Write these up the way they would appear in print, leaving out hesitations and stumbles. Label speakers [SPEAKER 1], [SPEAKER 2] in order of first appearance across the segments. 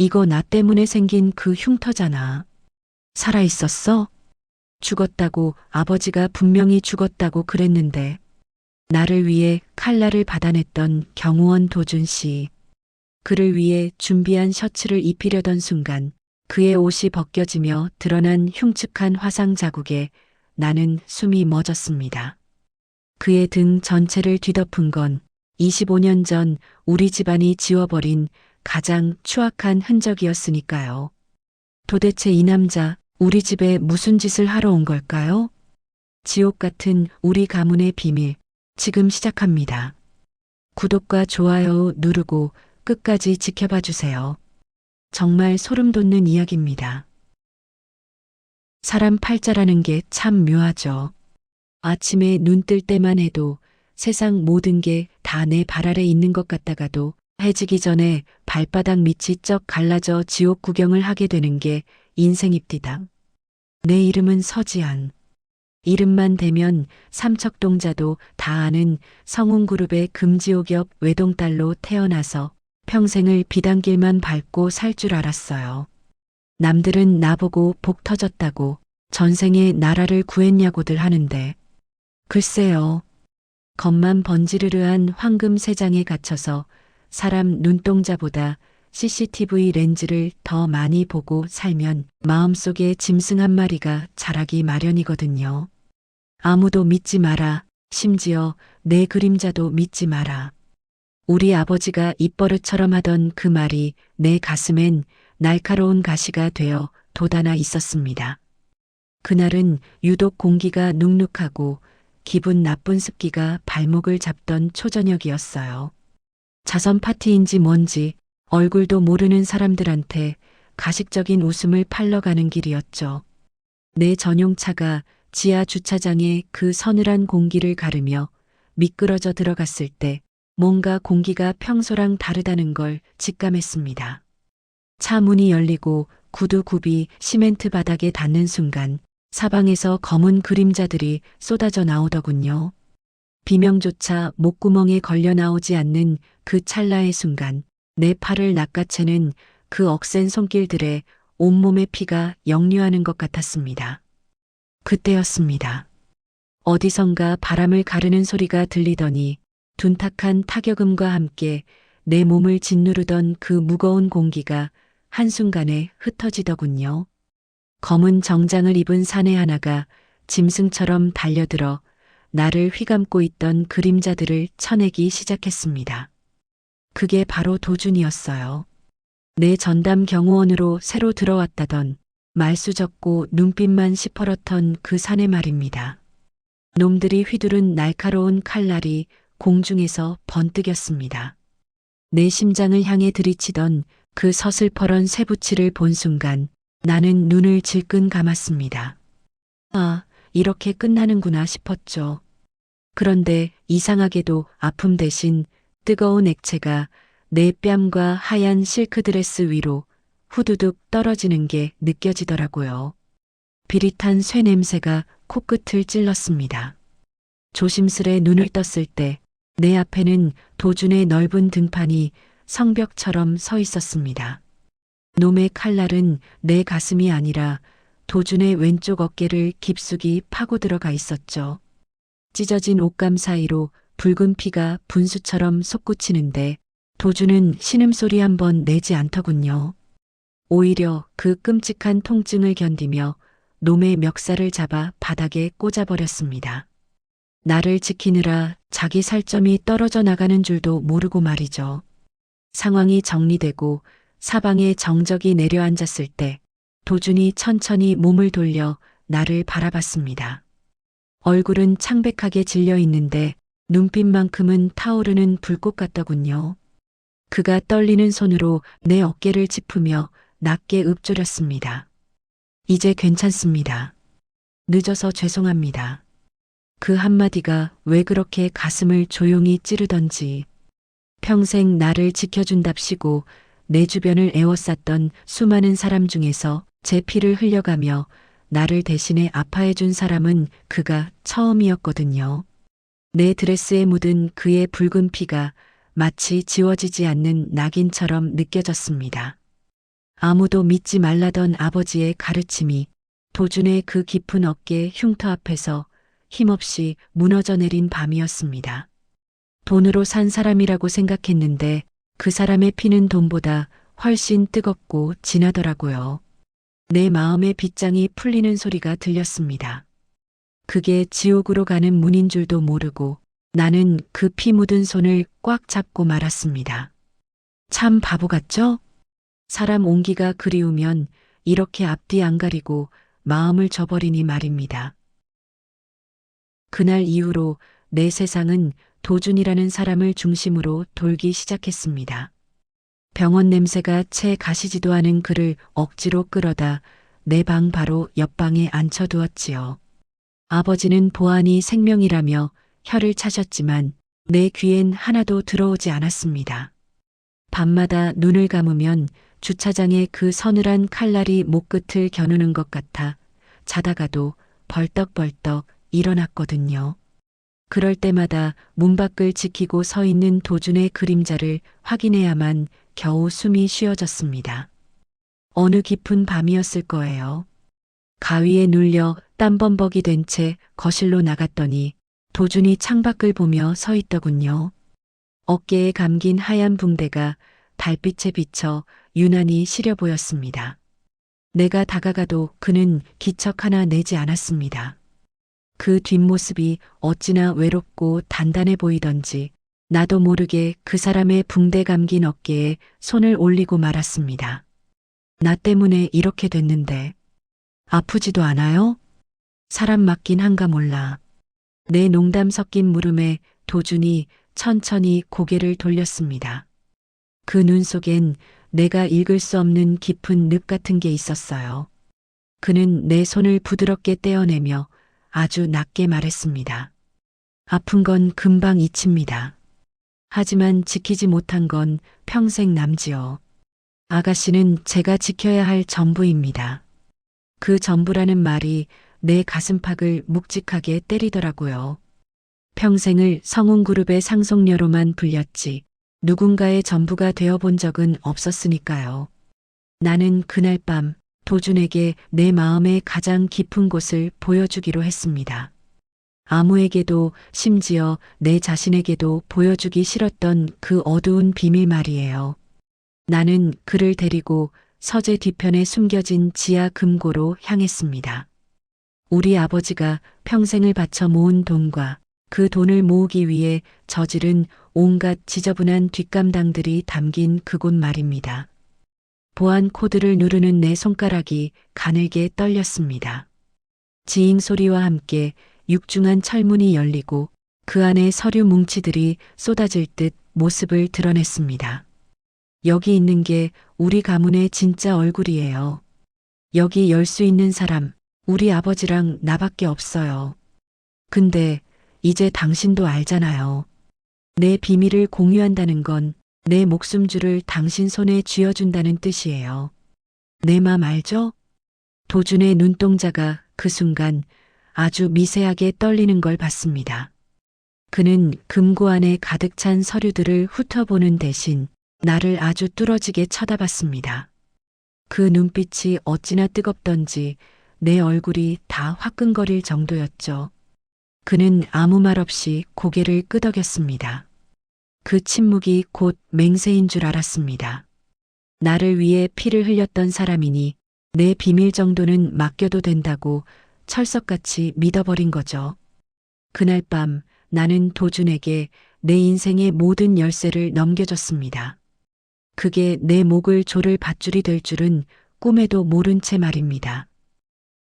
[SPEAKER 1] 이거 나 때문에 생긴 그 흉터잖아. 살아있었어? 죽었다고 아버지가 분명히 죽었다고 그랬는데. 나를 위해 칼날을 받아냈던 경호원 도준 씨. 그를 위해 준비한 셔츠를 입히려던 순간 그의 옷이 벗겨지며 드러난 흉측한 화상 자국에 나는 숨이 멎었습니다. 그의 등 전체를 뒤덮은 건 25년 전 우리 집안이 지워버린 가장 추악한 흔적이었으니까요. 도대체 이 남자 우리 집에 무슨 짓을 하러 온 걸까요? 지옥 같은 우리 가문의 비밀 지금 시작합니다. 구독과 좋아요 누르고 끝까지 지켜봐 주세요. 정말 소름 돋는 이야기입니다. 사람 팔자라는 게 참 묘하죠. 아침에 눈 뜰 때만 해도 세상 모든 게 다 내 발 아래 있는 것 같다가도 해지기 전에 발바닥 밑이 쩍 갈라져 지옥 구경을 하게 되는 게 인생입디다. 내 이름은 서지안. 이름만 대면 삼척동자도 다 아는 성운그룹의 금지옥 옆 외동딸로 태어나서 평생을 비단길만 밟고 살 줄 알았어요. 남들은 나보고 복 터졌다고 전생에 나라를 구했냐고들 하는데 글쎄요. 겉만 번지르르한 황금 세장에 갇혀서 사람 눈동자보다 CCTV 렌즈를 더 많이 보고 살면 마음속에 짐승 한 마리가 자라기 마련이거든요. 아무도 믿지 마라. 심지어 내 그림자도 믿지 마라. 우리 아버지가 입버릇처럼 하던 그 말이 내 가슴엔 날카로운 가시가 되어 돋아나 있었습니다. 그날은 유독 공기가 눅눅하고 기분 나쁜 습기가 발목을 잡던 초저녁이었어요. 자선 파티인지 뭔지 얼굴도 모르는 사람들한테 가식적인 웃음을 팔러 가는 길이었죠. 내 전용차가 지하 주차장에 그 서늘한 공기를 가르며 미끄러져 들어갔을 때 뭔가 공기가 평소랑 다르다는 걸 직감했습니다. 차 문이 열리고 구두굽이 시멘트 바닥에 닿는 순간 사방에서 검은 그림자들이 쏟아져 나오더군요. 비명조차 목구멍에 걸려 나오지 않는 그 찰나의 순간 내 팔을 낚아채는 그 억센 손길들에 온몸의 피가 역류하는 것 같았습니다. 그때였습니다. 어디선가 바람을 가르는 소리가 들리더니 둔탁한 타격음과 함께 내 몸을 짓누르던 그 무거운 공기가 한순간에 흩어지더군요. 검은 정장을 입은 사내 하나가 짐승처럼 달려들어 나를 휘감고 있던 그림자들을 쳐내기 시작했습니다. 그게 바로 도준이었어요. 내 전담 경호원으로 새로 들어왔다던 말수 적고 눈빛만 시퍼렇던 그 사내 말입니다. 놈들이 휘두른 날카로운 칼날이 공중에서 번뜩였습니다. 내 심장을 향해 들이치던 그 서슬퍼런 쇠붙이를 본 순간 나는 눈을 질끈 감았습니다. 아, 이렇게 끝나는구나 싶었죠. 그런데 이상하게도 아픔 대신 뜨거운 액체가 내 뺨과 하얀 실크드레스 위로 후두둑 떨어지는 게 느껴지더라고요. 비릿한 쇠 냄새가 코끝을 찔렀습니다. 조심스레 눈을 떴을 때 내 앞에는 도준의 넓은 등판이 성벽처럼 서 있었습니다. 놈의 칼날은 내 가슴이 아니라 도준의 왼쪽 어깨를 깊숙이 파고 들어가 있었죠. 찢어진 옷감 사이로 붉은 피가 분수처럼 솟구치는데 도준은 신음소리 한 번 내지 않더군요. 오히려 그 끔찍한 통증을 견디며 놈의 멱살을 잡아 바닥에 꽂아버렸습니다. 나를 지키느라 자기 살점이 떨어져 나가는 줄도 모르고 말이죠. 상황이 정리되고 사방에 정적이 내려앉았을 때 도준이 천천히 몸을 돌려 나를 바라봤습니다. 얼굴은 창백하게 질려 있는데 눈빛만큼은 타오르는 불꽃 같더군요. 그가 떨리는 손으로 내 어깨를 짚으며 낮게 읊조렸습니다. 이제 괜찮습니다. 늦어서 죄송합니다. 그 한마디가 왜 그렇게 가슴을 조용히 찌르던지 평생 나를 지켜준답시고 내 주변을 에워쌌던 수많은 사람 중에서 제 피를 흘려가며 나를 대신해 아파해준 사람은 그가 처음이었거든요. 내 드레스에 묻은 그의 붉은 피가 마치 지워지지 않는 낙인처럼 느껴졌습니다. 아무도 믿지 말라던 아버지의 가르침이 도준의 그 깊은 어깨 흉터 앞에서 힘없이 무너져 내린 밤이었습니다. 돈으로 산 사람이라고 생각했는데 그 사람의 피는 돈보다 훨씬 뜨겁고 진하더라고요. 내 마음의 빗장이 풀리는 소리가 들렸습니다. 그게 지옥으로 가는 문인 줄도 모르고 나는 그 피 묻은 손을 꽉 잡고 말았습니다. 참 바보 같죠? 사람 온기가 그리우면 이렇게 앞뒤 안 가리고 마음을 저버리니 말입니다. 그날 이후로 내 세상은 도준이라는 사람을 중심으로 돌기 시작했습니다. 병원 냄새가 채 가시지도 않은 그를 억지로 끌어다 내 방 바로 옆방에 앉혀두었지요. 아버지는 보안이 생명이라며 혀를 차셨지만 내 귀엔 하나도 들어오지 않았습니다. 밤마다 눈을 감으면 주차장에 그 서늘한 칼날이 목끝을 겨누는 것 같아 자다가도 벌떡벌떡 일어났거든요. 그럴 때마다 문 밖을 지키고 서 있는 도준의 그림자를 확인해야만 겨우 숨이 쉬어졌습니다. 어느 깊은 밤이었을 거예요. 가위에 눌려 땀범벅이 된 채 거실로 나갔더니 도준이 창밖을 보며 서 있더군요. 어깨에 감긴 하얀 붕대가 달빛에 비쳐 유난히 시려 보였습니다. 내가 다가가도 그는 기척 하나 내지 않았습니다. 그 뒷모습이 어찌나 외롭고 단단해 보이던지 나도 모르게 그 사람의 붕대 감긴 어깨에 손을 올리고 말았습니다. 나 때문에 이렇게 됐는데 아프지도 않아요? 사람 맞긴 한가 몰라. 내 농담 섞인 물음에 도준이 천천히 고개를 돌렸습니다. 그 눈 속엔 내가 읽을 수 없는 깊은 늪 같은 게 있었어요. 그는 내 손을 부드럽게 떼어내며 아주 낮게 말했습니다. 아픈 건 금방 잊힙니다. 하지만 지키지 못한 건 평생 남지요. 아가씨는 제가 지켜야 할 전부입니다. 그 전부라는 말이 내 가슴팍을 묵직하게 때리더라고요. 평생을 성운그룹의 상속녀로만 불렸지 누군가의 전부가 되어본 적은 없었으니까요. 나는 그날 밤 도준에게 내 마음의 가장 깊은 곳을 보여주기로 했습니다. 아무에게도 심지어 내 자신에게도 보여주기 싫었던 그 어두운 비밀 말이에요. 나는 그를 데리고 서재 뒤편에 숨겨진 지하 금고로 향했습니다. 우리 아버지가 평생을 바쳐 모은 돈과 그 돈을 모으기 위해 저지른 온갖 지저분한 뒷감당들이 담긴 그곳 말입니다. 보안 코드를 누르는 내 손가락이 가늘게 떨렸습니다. 지잉 소리와 함께 육중한 철문이 열리고 그 안에 서류 뭉치들이 쏟아질 듯 모습을 드러냈습니다. 여기 있는 게 우리 가문의 진짜 얼굴이에요. 여기 열 수 있는 사람, 우리 아버지랑 나밖에 없어요. 근데 이제 당신도 알잖아요. 내 비밀을 공유한다는 건 내 목숨줄을 당신 손에 쥐어준다는 뜻이에요. 내 맘 알죠? 도준의 눈동자가 그 순간 아주 미세하게 떨리는 걸 봤습니다. 그는 금고 안에 가득 찬 서류들을 훑어보는 대신 나를 아주 뚫어지게 쳐다봤습니다. 그 눈빛이 어찌나 뜨겁던지 내 얼굴이 다 화끈거릴 정도였죠. 그는 아무 말 없이 고개를 끄덕였습니다. 그 침묵이 곧 맹세인 줄 알았습니다. 나를 위해 피를 흘렸던 사람이니 내 비밀 정도는 맡겨도 된다고 철석같이 믿어버린 거죠. 그날 밤 나는 도준에게 내 인생의 모든 열쇠를 넘겨줬습니다. 그게 내 목을 조를 밧줄이 될 줄은 꿈에도 모른 채 말입니다.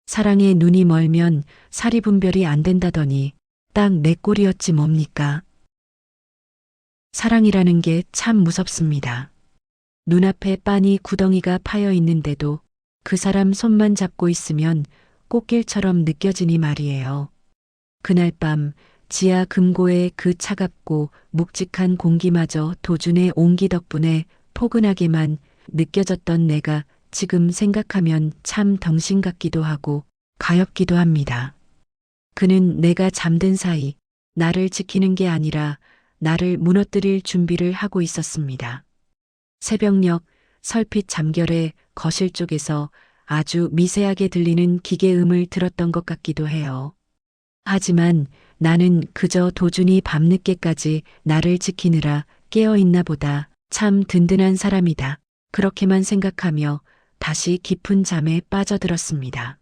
[SPEAKER 1] 사랑에 눈이 멀면 사리 분별이 안 된다더니 딱 내 꼴이었지 뭡니까? 사랑이라는 게 참 무섭습니다. 눈앞에 빤히 구덩이가 파여 있는데도 그 사람 손만 잡고 있으면 꽃길처럼 느껴지니 말이에요. 그날 밤 지하 금고의 그 차갑고 묵직한 공기마저 도준의 온기 덕분에 포근하게만 느껴졌던 내가 지금 생각하면 참 덩신 같기도 하고 가엾기도 합니다. 그는 내가 잠든 사이 나를 지키는 게 아니라 나를 무너뜨릴 준비를 하고 있었습니다. 새벽녘 설핏 잠결에 거실 쪽에서 아주 미세하게 들리는 기계음을 들었던 것 같기도 해요. 하지만 나는 그저 도준이 밤늦게까지 나를 지키느라 깨어있나 보다. 참 든든한 사람이다. 그렇게만 생각하며 다시 깊은 잠에 빠져들었습니다.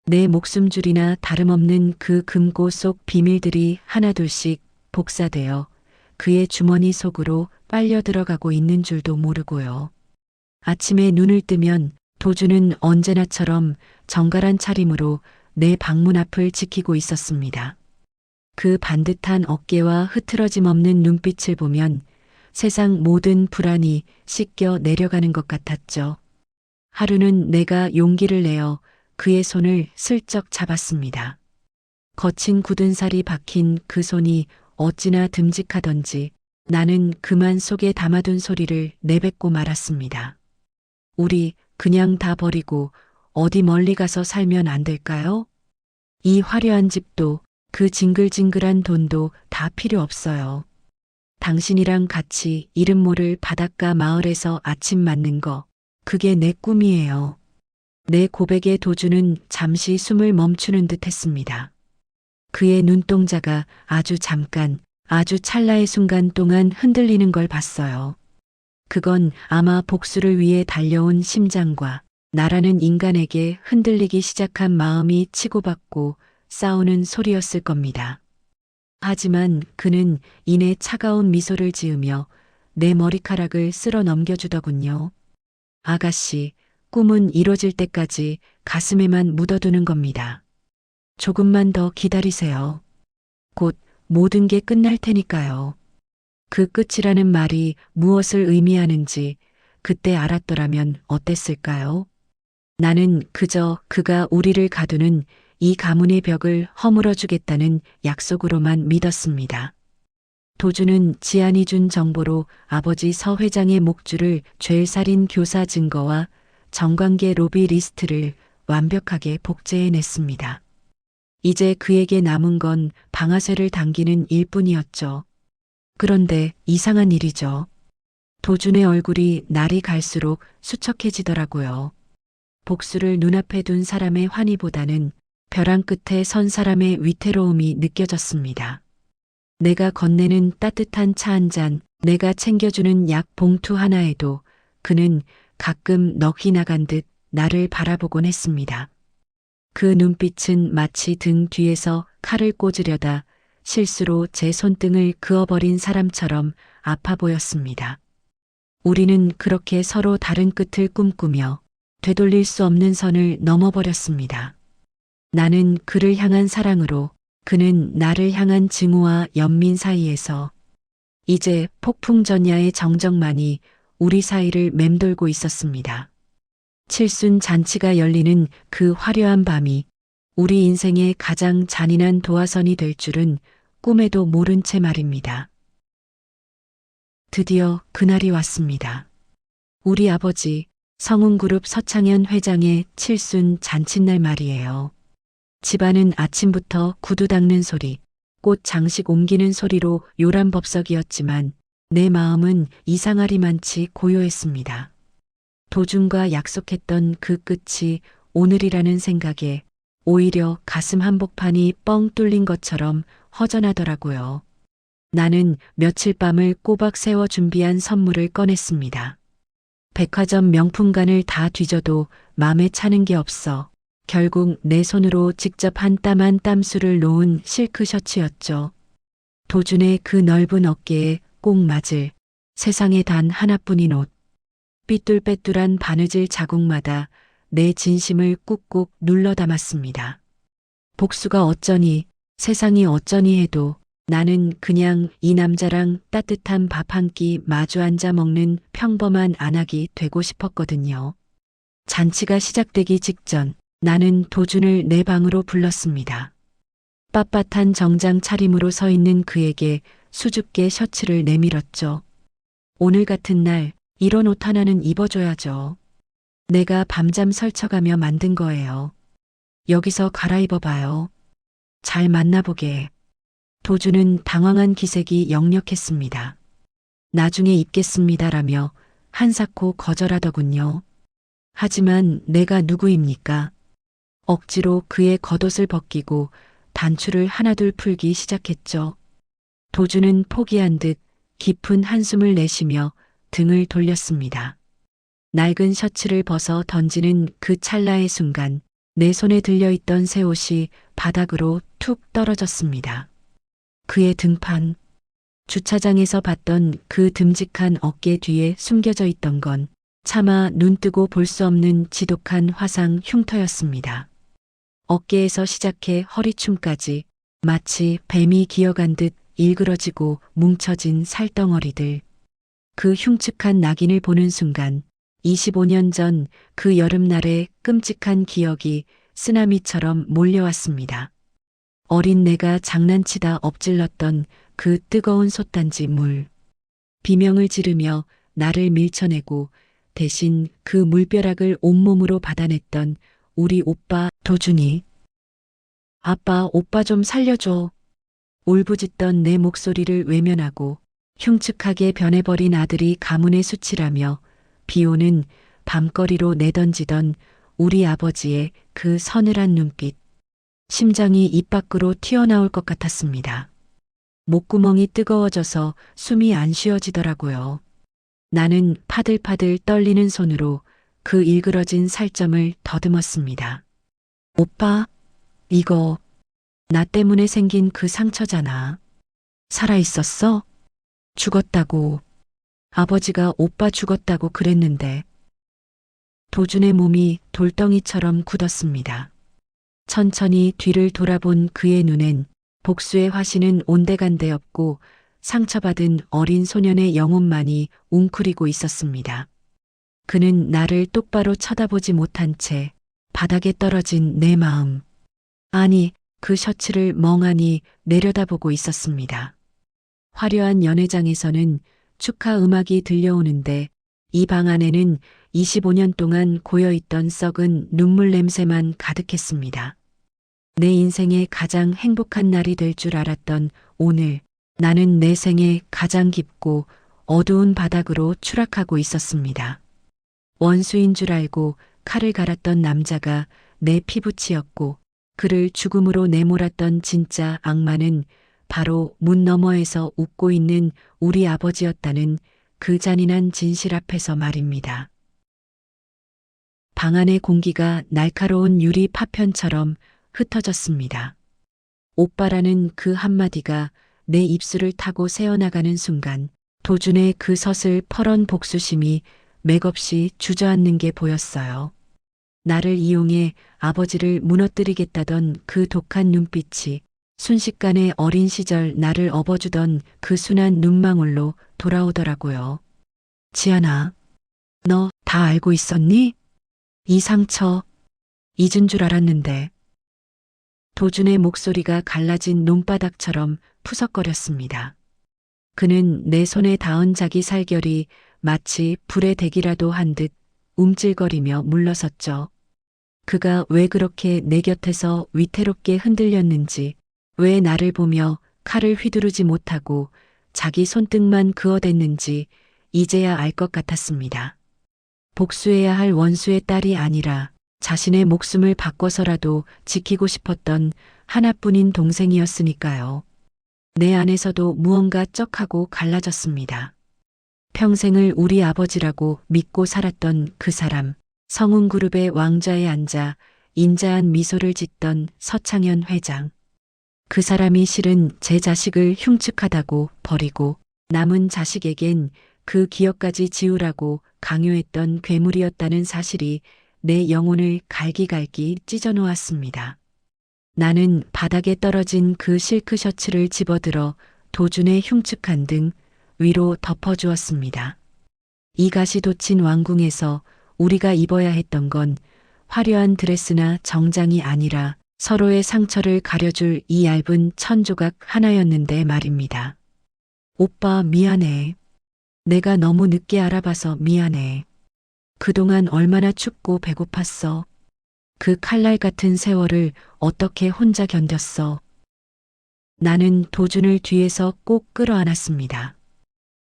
[SPEAKER 1] 내 목숨줄이나 다름없는 그 금고 속 비밀들이 하나둘씩 복사되어 그의 주머니 속으로 빨려 들어가고 있는 줄도 모르고요. 아침에 눈을 뜨면 도주는 언제나처럼 정갈한 차림으로 내 방문 앞을 지키고 있었습니다. 그 반듯한 어깨와 흐트러짐 없는 눈빛을 보면 세상 모든 불안이 씻겨 내려가는 것 같았죠. 하루는 내가 용기를 내어 그의 손을 슬쩍 잡았습니다. 거친 굳은 살이 박힌 그 손이 어찌나 듬직하던지 나는 그만 속에 담아둔 소리를 내뱉고 말았습니다. 우리 그냥 다 버리고 어디 멀리 가서 살면 안 될까요? 이 화려한 집도 그 징글징글한 돈도 다 필요 없어요. 당신이랑 같이 이름 모를 바닷가 마을에서 아침 맞는 거, 그게 내 꿈이에요. 내 고백에 도주는 잠시 숨을 멈추는 듯 했습니다. 그의 눈동자가 아주 잠깐, 아주 찰나의 순간 동안 흔들리는 걸 봤어요. 그건 아마 복수를 위해 달려온 심장과 나라는 인간에게 흔들리기 시작한 마음이 치고받고 싸우는 소리였을 겁니다. 하지만 그는 이내 차가운 미소를 지으며 내 머리카락을 쓸어 넘겨주더군요. 아가씨, 꿈은 이뤄질 때까지 가슴에만 묻어두는 겁니다. 조금만 더 기다리세요. 곧 모든 게 끝날 테니까요. 그 끝이라는 말이 무엇을 의미하는지 그때 알았더라면 어땠을까요? 나는 그저 그가 우리를 가두는 이 가문의 벽을 허물어 주겠다는 약속으로만 믿었습니다. 도주는 지안이 준 정보로 아버지 서 회장의 목줄을 죄살인 교사 증거와 정관계 로비 리스트를 완벽하게 복제해냈습니다. 이제 그에게 남은 건 방아쇠를 당기는 일뿐이었죠. 그런데 이상한 일이죠. 도준의 얼굴이 날이 갈수록 수척해지더라고요. 복수를 눈앞에 둔 사람의 환희보다는 벼랑 끝에 선 사람의 위태로움이 느껴졌습니다. 내가 건네는 따뜻한 차 한 잔, 내가 챙겨주는 약 봉투 하나에도 그는 가끔 넋이 나간 듯 나를 바라보곤 했습니다. 그 눈빛은 마치 등 뒤에서 칼을 꽂으려다 실수로 제 손등을 그어버린 사람처럼 아파 보였습니다. 우리는 그렇게 서로 다른 끝을 꿈꾸며 되돌릴 수 없는 선을 넘어버렸습니다. 나는 그를 향한 사랑으로, 그는 나를 향한 증오와 연민 사이에서 이제 폭풍전야의 정적만이 우리 사이를 맴돌고 있었습니다. 칠순 잔치가 열리는 그 화려한 밤이 우리 인생의 가장 잔인한 도화선이 될 줄은 꿈에도 모른 채 말입니다. 드디어 그날이 왔습니다. 우리 아버지 성운그룹 서창현 회장의 칠순 잔칫날 말이에요. 집안은 아침부터 구두 닦는 소리, 꽃 장식 옮기는 소리로 요란법석이었지만 내 마음은 이상하리만치 고요했습니다. 도준과 약속했던 그 끝이 오늘이라는 생각에 오히려 가슴 한복판이 뻥 뚫린 것처럼 허전하더라고요. 나는 며칠 밤을 꼬박 세워 준비한 선물을 꺼냈습니다. 백화점 명품관을 다 뒤져도 마음에 차는 게 없어 결국 내 손으로 직접 한 땀 한 땀수를 놓은 실크 셔츠였죠. 도준의 그 넓은 어깨에 꼭 맞을 세상에 단 하나뿐인 옷. 삐뚤빼뚤한 바느질 자국마다 내 진심을 꾹꾹 눌러 담았습니다. 복수가 어쩌니, 세상이 어쩌니 해도 나는 그냥 이 남자랑 따뜻한 밥 한 끼 마주 앉아 먹는 평범한 안악이 되고 싶었거든요. 잔치가 시작되기 직전 나는 도준을 내 방으로 불렀습니다. 빳빳한 정장 차림으로 서 있는 그에게 수줍게 셔츠를 내밀었죠. 오늘 같은 날 이런 옷 하나는 입어줘야죠. 내가 밤잠 설쳐가며 만든 거예요. 여기서 갈아입어봐요. 잘 만나보게. 도준은 당황한 기색이 역력했습니다. 나중에 입겠습니다라며 한사코 거절하더군요. 하지만 내가 누구입니까? 억지로 그의 겉옷을 벗기고 단추를 하나둘 풀기 시작했죠. 도주는 포기한 듯 깊은 한숨을 내쉬며 등을 돌렸습니다. 낡은 셔츠를 벗어 던지는 그 찰나의 순간 내 손에 들려있던 새 옷이 바닥으로 툭 떨어졌습니다. 그의 등판, 주차장에서 봤던 그 듬직한 어깨 뒤에 숨겨져 있던 건 차마 눈뜨고 볼 수 없는 지독한 화상 흉터였습니다. 어깨에서 시작해 허리춤까지 마치 뱀이 기어간 듯 일그러지고 뭉쳐진 살덩어리들. 그 흉측한 낙인을 보는 순간 25년 전 그 여름날의 끔찍한 기억이 쓰나미처럼 몰려왔습니다. 어린 내가 장난치다 엎질렀던 그 뜨거운 솥단지 물. 비명을 지르며 나를 밀쳐내고 대신 그 물벼락을 온몸으로 받아냈던 우리 오빠 도준이. 아빠, 오빠 좀 살려줘. 울부짖던 내 목소리를 외면하고 흉측하게 변해버린 아들이 가문의 수치라며 비오는 밤거리로 내던지던 우리 아버지의 그 서늘한 눈빛. 심장이 입 밖으로 튀어나올 것 같았습니다. 목구멍이 뜨거워져서 숨이 안 쉬어지더라고요. 나는 파들파들 떨리는 손으로 그 일그러진 살점을 더듬었습니다. 오빠, 이거 나 때문에 생긴 그 상처잖아. 살아있었어? 죽었다고. 아버지가 오빠 죽었다고 그랬는데. 도준의 몸이 돌덩이처럼 굳었습니다. 천천히 뒤를 돌아본 그의 눈엔 복수의 화신은 온데간데 없고 상처받은 어린 소년의 영혼만이 웅크리고 있었습니다. 그는 나를 똑바로 쳐다보지 못한 채 바닥에 떨어진 내 마음, 아니 그 셔츠를 멍하니 내려다보고 있었습니다. 화려한 연회장에서는 축하 음악이 들려오는데 이 방 안에는 25년 동안 고여있던 썩은 눈물 냄새만 가득했습니다. 내 인생의 가장 행복한 날이 될 줄 알았던 오늘, 나는 내 생에 가장 깊고 어두운 바닥으로 추락하고 있었습니다. 원수인 줄 알고 칼을 갈았던 남자가 내 피부치였고 그를 죽음으로 내몰았던 진짜 악마는 바로 문 너머에서 웃고 있는 우리 아버지였다는 그 잔인한 진실 앞에서 말입니다. 방 안의 공기가 날카로운 유리 파편처럼 흩어졌습니다. 오빠라는 그 한마디가 내 입술을 타고 새어나가는 순간 도준의 그 서슬 퍼런 복수심이 맥없이 주저앉는 게 보였어요. 나를 이용해 아버지를 무너뜨리겠다던 그 독한 눈빛이 순식간에 어린 시절 나를 업어주던 그 순한 눈망울로 돌아오더라고요. 지안아, 너 다 알고 있었니? 이 상처 잊은 줄 알았는데. 도준의 목소리가 갈라진 논바닥처럼 푸석거렸습니다. 그는 내 손에 닿은 자기 살결이 마치 불의 대기라도 한 듯 움찔거리며 물러섰죠. 그가 왜 그렇게 내 곁에서 위태롭게 흔들렸는지, 왜 나를 보며 칼을 휘두르지 못하고 자기 손등만 그어댔는지 이제야 알 것 같았습니다. 복수해야 할 원수의 딸이 아니라 자신의 목숨을 바꿔서라도 지키고 싶었던 하나뿐인 동생이었으니까요. 내 안에서도 무언가 쩍하고 갈라졌습니다. 평생을 우리 아버지라고 믿고 살았던 그 사람, 성운그룹의 왕좌에 앉아 인자한 미소를 짓던 서창현 회장. 그 사람이 실은 제 자식을 흉측하다고 버리고 남은 자식에겐 그 기억까지 지우라고 강요했던 괴물이었다는 사실이 내 영혼을 갈기갈기 찢어놓았습니다. 나는 바닥에 떨어진 그 실크 셔츠를 집어들어 도준의 흉측한 등 위로 덮어주었습니다. 이 가시 돋친 왕궁에서 우리가 입어야 했던 건 화려한 드레스나 정장이 아니라 서로의 상처를 가려줄 이 얇은 천조각 하나였는데 말입니다. 오빠 미안해. 내가 너무 늦게 알아봐서 미안해. 그동안 얼마나 춥고 배고팠어. 그 칼날 같은 세월을 어떻게 혼자 견뎠어. 나는 도준을 뒤에서 꼭 끌어안았습니다.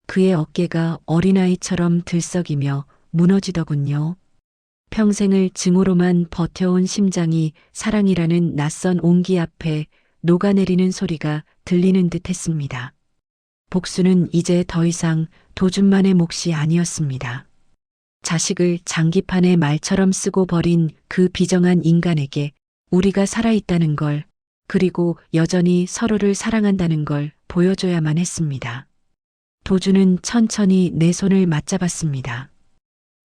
[SPEAKER 1] 그의 어깨가 어린아이처럼 들썩이며 무너지더군요. 평생을 증오로만 버텨온 심장이 사랑이라는 낯선 온기 앞에 녹아내리는 소리가 들리는 듯 했습니다. 복수는 이제 더 이상 도준만의 몫이 아니었습니다. 자식을 장기판에 말처럼 쓰고 버린 그 비정한 인간에게 우리가 살아있다는 걸, 그리고 여전히 서로를 사랑한다는 걸 보여줘야만 했습니다. 도준은 천천히 내 손을 맞잡았습니다.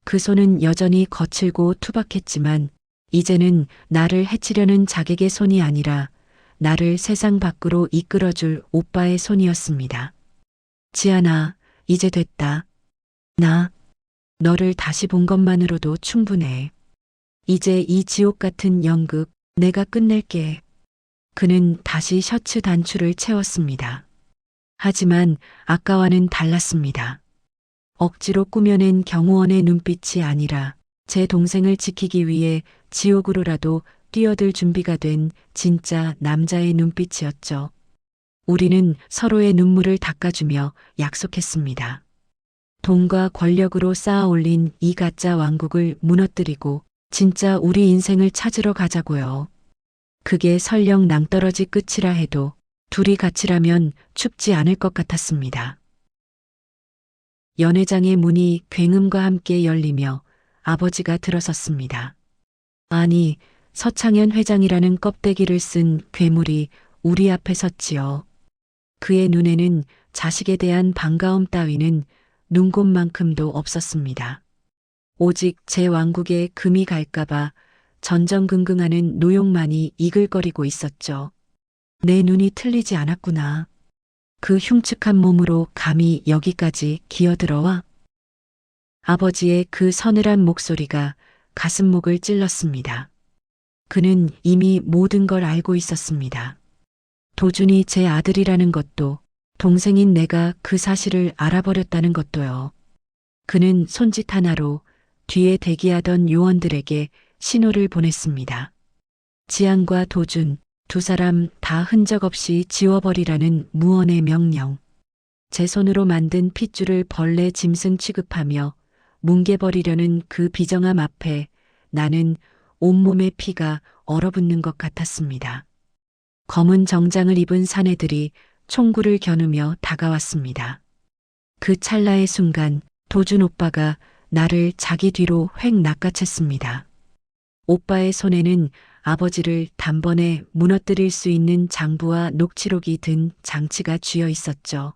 [SPEAKER 1] 그 손은 여전히 거칠고 투박했지만 이제는 나를 해치려는 자객의 손이 아니라 나를 세상 밖으로 이끌어줄 오빠의 손이었습니다. 지안아, 이제 됐다. 나 너를 다시 본 것만으로도 충분해. 이제 이 지옥 같은 연극 내가 끝낼게. 그는 다시 셔츠 단추를 채웠습니다. 하지만 아까와는 달랐습니다. 억지로 꾸며낸 경호원의 눈빛이 아니라 제 동생을 지키기 위해 지옥으로라도 뛰어들 준비가 된 진짜 남자의 눈빛이었죠. 우리는 서로의 눈물을 닦아주며 약속했습니다. 돈과 권력으로 쌓아 올린 이 가짜 왕국을 무너뜨리고 진짜 우리 인생을 찾으러 가자고요. 그게 설령 낭떠러지 끝이라 해도 둘이 같이라면 춥지 않을 것 같았습니다. 연회장의 문이 굉음과 함께 열리며 아버지가 들어섰습니다. 아니, 서창현 회장이라는 껍데기를 쓴 괴물이 우리 앞에 섰지요. 그의 눈에는 자식에 대한 반가움 따위는 눈곱만큼도 없었습니다. 오직 제 왕국에 금이 갈까봐 전전긍긍하는 노용만이 이글거리고 있었죠. 내 눈이 틀리지 않았구나. 그 흉측한 몸으로 감히 여기까지 기어들어와? 아버지의 그 서늘한 목소리가 가슴목을 찔렀습니다. 그는 이미 모든 걸 알고 있었습니다. 도준이 제 아들이라는 것도, 동생인 내가 그 사실을 알아버렸다는 것도요. 그는 손짓 하나로 뒤에 대기하던 요원들에게 신호를 보냈습니다. 지안과 도준, 두 사람 다 흔적 없이 지워버리라는 무언의 명령. 제 손으로 만든 핏줄을 벌레 짐승 취급하며 뭉개버리려는 그 비정함 앞에 나는 온몸의 피가 얼어붙는 것 같았습니다. 검은 정장을 입은 사내들이 총구를 겨누며 다가왔습니다. 그 찰나의 순간 도준 오빠가 나를 자기 뒤로 획 낚아챘습니다. 오빠의 손에는 아버지를 단번에 무너뜨릴 수 있는 장부와 녹취록이 든 장치가 쥐어 있었죠.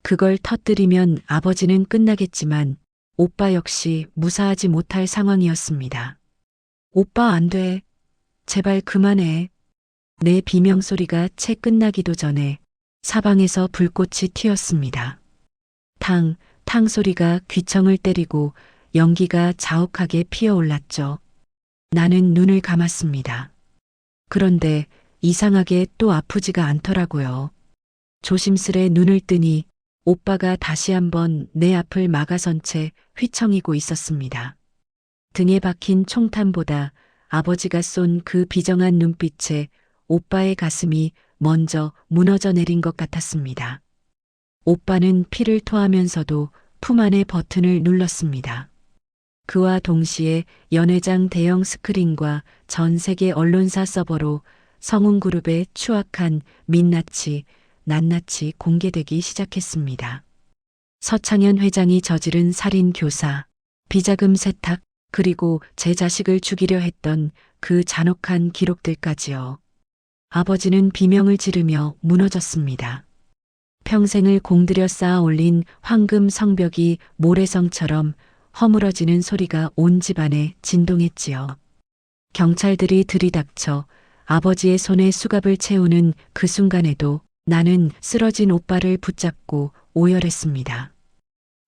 [SPEAKER 1] 그걸 터뜨리면 아버지는 끝나겠지만 오빠 역시 무사하지 못할 상황이었습니다. 오빠 안 돼. 제발 그만해. 내 비명소리가 채 끝나기도 전에 사방에서 불꽃이 튀었습니다. 탕 소리가 귀청을 때리고 연기가 자욱하게 피어올랐죠. 나는 눈을 감았습니다. 그런데 이상하게 또 아프지가 않더라고요. 조심스레 눈을 뜨니 오빠가 다시 한번 내 앞을 막아선 채 휘청이고 있었습니다. 등에 박힌 총탄보다 아버지가 쏜 그 비정한 눈빛에 오빠의 가슴이 먼저 무너져 내린 것 같았습니다. 오빠는 피를 토하면서도 품 안의 버튼을 눌렀습니다. 그와 동시에 연회장 대형 스크린과 전 세계 언론사 서버로 성운그룹의 추악한 민낯이 낱낱이 공개되기 시작했습니다. 서창현 회장이 저지른 살인 교사, 비자금 세탁, 그리고 제 자식을 죽이려 했던 그 잔혹한 기록들까지요. 아버지는 비명을 지르며 무너졌습니다. 평생을 공들여 쌓아 올린 황금 성벽이 모래성처럼 허물어지는 소리가 온 집안에 진동했지요. 경찰들이 들이닥쳐 아버지의 손에 수갑을 채우는 그 순간에도 나는 쓰러진 오빠를 붙잡고 오열했습니다.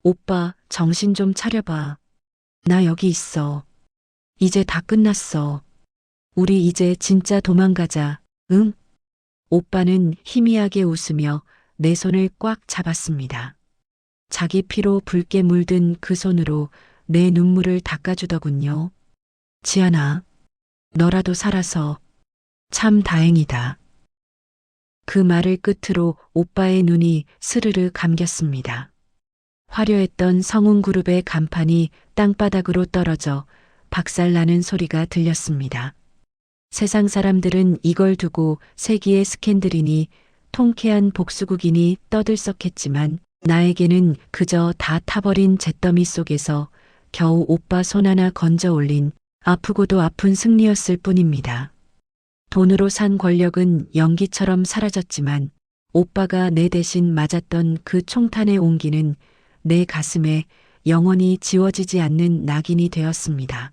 [SPEAKER 1] 오빠, 정신 좀 차려봐. 나 여기 있어. 이제 다 끝났어. 우리 이제 진짜 도망가자, 응? 오빠는 희미하게 웃으며 내 손을 꽉 잡았습니다. 자기 피로 붉게 물든 그 손으로 내 눈물을 닦아주더군요. 지안아, 너라도 살아서 참 다행이다. 그 말을 끝으로 오빠의 눈이 스르르 감겼습니다. 화려했던 성운그룹의 간판이 땅바닥으로 떨어져 박살나는 소리가 들렸습니다. 세상 사람들은 이걸 두고 세기의 스캔들이니 통쾌한 복수국이니 떠들썩했지만 나에게는 그저 다 타버린 잿더미 속에서 겨우 오빠 손 하나 건져 올린 아프고도 아픈 승리였을 뿐입니다. 돈으로 산 권력은 연기처럼 사라졌지만 오빠가 내 대신 맞았던 그 총탄의 온기는 내 가슴에 영원히 지워지지 않는 낙인이 되었습니다.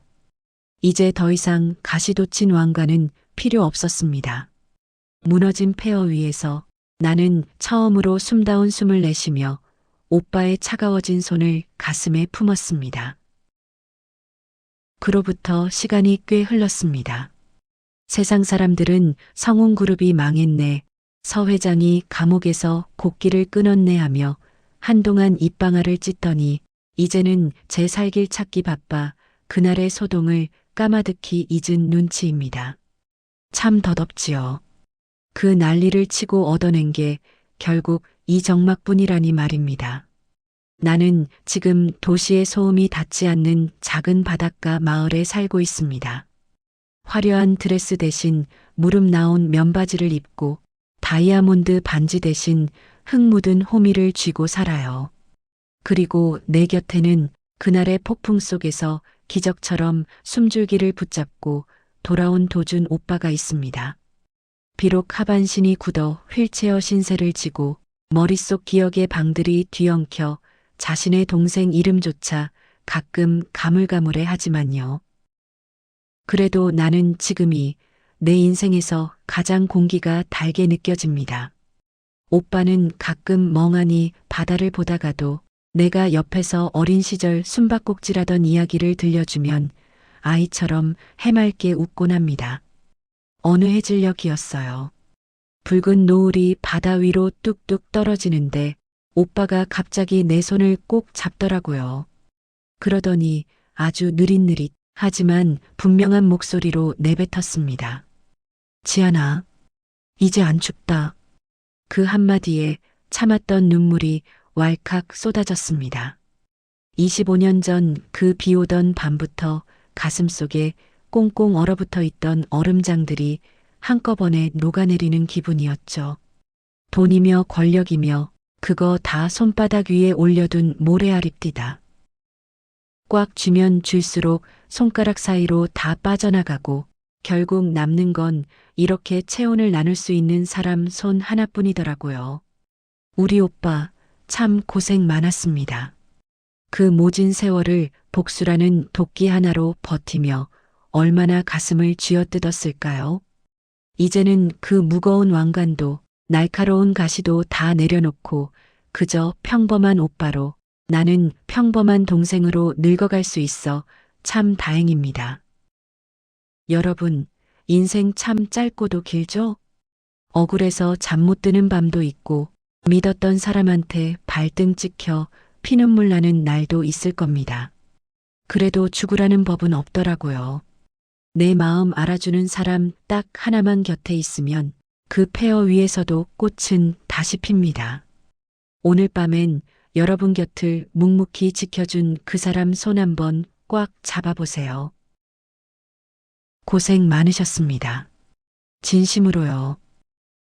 [SPEAKER 1] 이제 더 이상 가시돋친 왕관은 필요 없었습니다. 무너진 폐허 위에서 나는 처음으로 숨다운 숨을 내쉬며 오빠의 차가워진 손을 가슴에 품었습니다. 그로부터 시간이 꽤 흘렀습니다. 세상 사람들은 성운그룹이 망했네, 서 회장이 감옥에서 곡기를 끊었네 하며 한동안 입방아를 찢더니 이제는 제 살길 찾기 바빠 그날의 소동을 까마득히 잊은 눈치입니다. 참 더덥지요. 그 난리를 치고 얻어낸 게 결국 이 정막뿐이라니 말입니다. 나는 지금 도시의 소음이 닿지 않는 작은 바닷가 마을에 살고 있습니다. 화려한 드레스 대신 무릎 나온 면바지를 입고 다이아몬드 반지 대신 흙 묻은 호미를 쥐고 살아요. 그리고 내 곁에는 그날의 폭풍 속에서 기적처럼 숨줄기를 붙잡고 돌아온 도준 오빠가 있습니다. 비록 하반신이 굳어 휠체어 신세를 지고 머릿속 기억의 방들이 뒤엉켜 자신의 동생 이름조차 가끔 가물가물해 하지만요. 그래도 나는 지금이 내 인생에서 가장 공기가 달게 느껴집니다. 오빠는 가끔 멍하니 바다를 보다가도 내가 옆에서 어린 시절 숨바꼭질하던 이야기를 들려주면 아이처럼 해맑게 웃곤 합니다. 어느 해질녘이었어요. 붉은 노을이 바다 위로 뚝뚝 떨어지는데 오빠가 갑자기 내 손을 꼭 잡더라고요. 그러더니 아주 느릿느릿 하지만 분명한 목소리로 내뱉었습니다. 지안아, 이제 안 춥다. 그 한마디에 참았던 눈물이 왈칵 쏟아졌습니다. 25년 전 그 비오던 밤부터 가슴속에 꽁꽁 얼어붙어 있던 얼음장들이 한꺼번에 녹아내리는 기분이었죠. 돈이며 권력이며 그거 다 손바닥 위에 올려둔 모래알입디다. 꽉 쥐면 쥘수록 손가락 사이로 다 빠져나가고 결국 남는 건 이렇게 체온을 나눌 수 있는 사람 손 하나뿐이더라고요. 우리 오빠 참 고생 많았습니다. 그 모진 세월을 복수라는 도끼 하나로 버티며 얼마나 가슴을 쥐어뜯었을까요? 이제는 그 무거운 왕관도 날카로운 가시도 다 내려놓고 그저 평범한 오빠로 나는 평범한 동생으로 늙어갈 수 있어 참 다행입니다. 여러분, 인생 참 짧고도 길죠? 억울해서 잠 못 드는 밤도 있고 믿었던 사람한테 발등 찍혀 피눈물 나는 날도 있을 겁니다. 그래도 죽으라는 법은 없더라고요. 내 마음 알아주는 사람 딱 하나만 곁에 있으면 그 폐허 위에서도 꽃은 다시 핍니다. 오늘 밤엔 여러분 곁을 묵묵히 지켜준 그 사람 손 한번 꽉 잡아보세요. 고생 많으셨습니다. 진심으로요.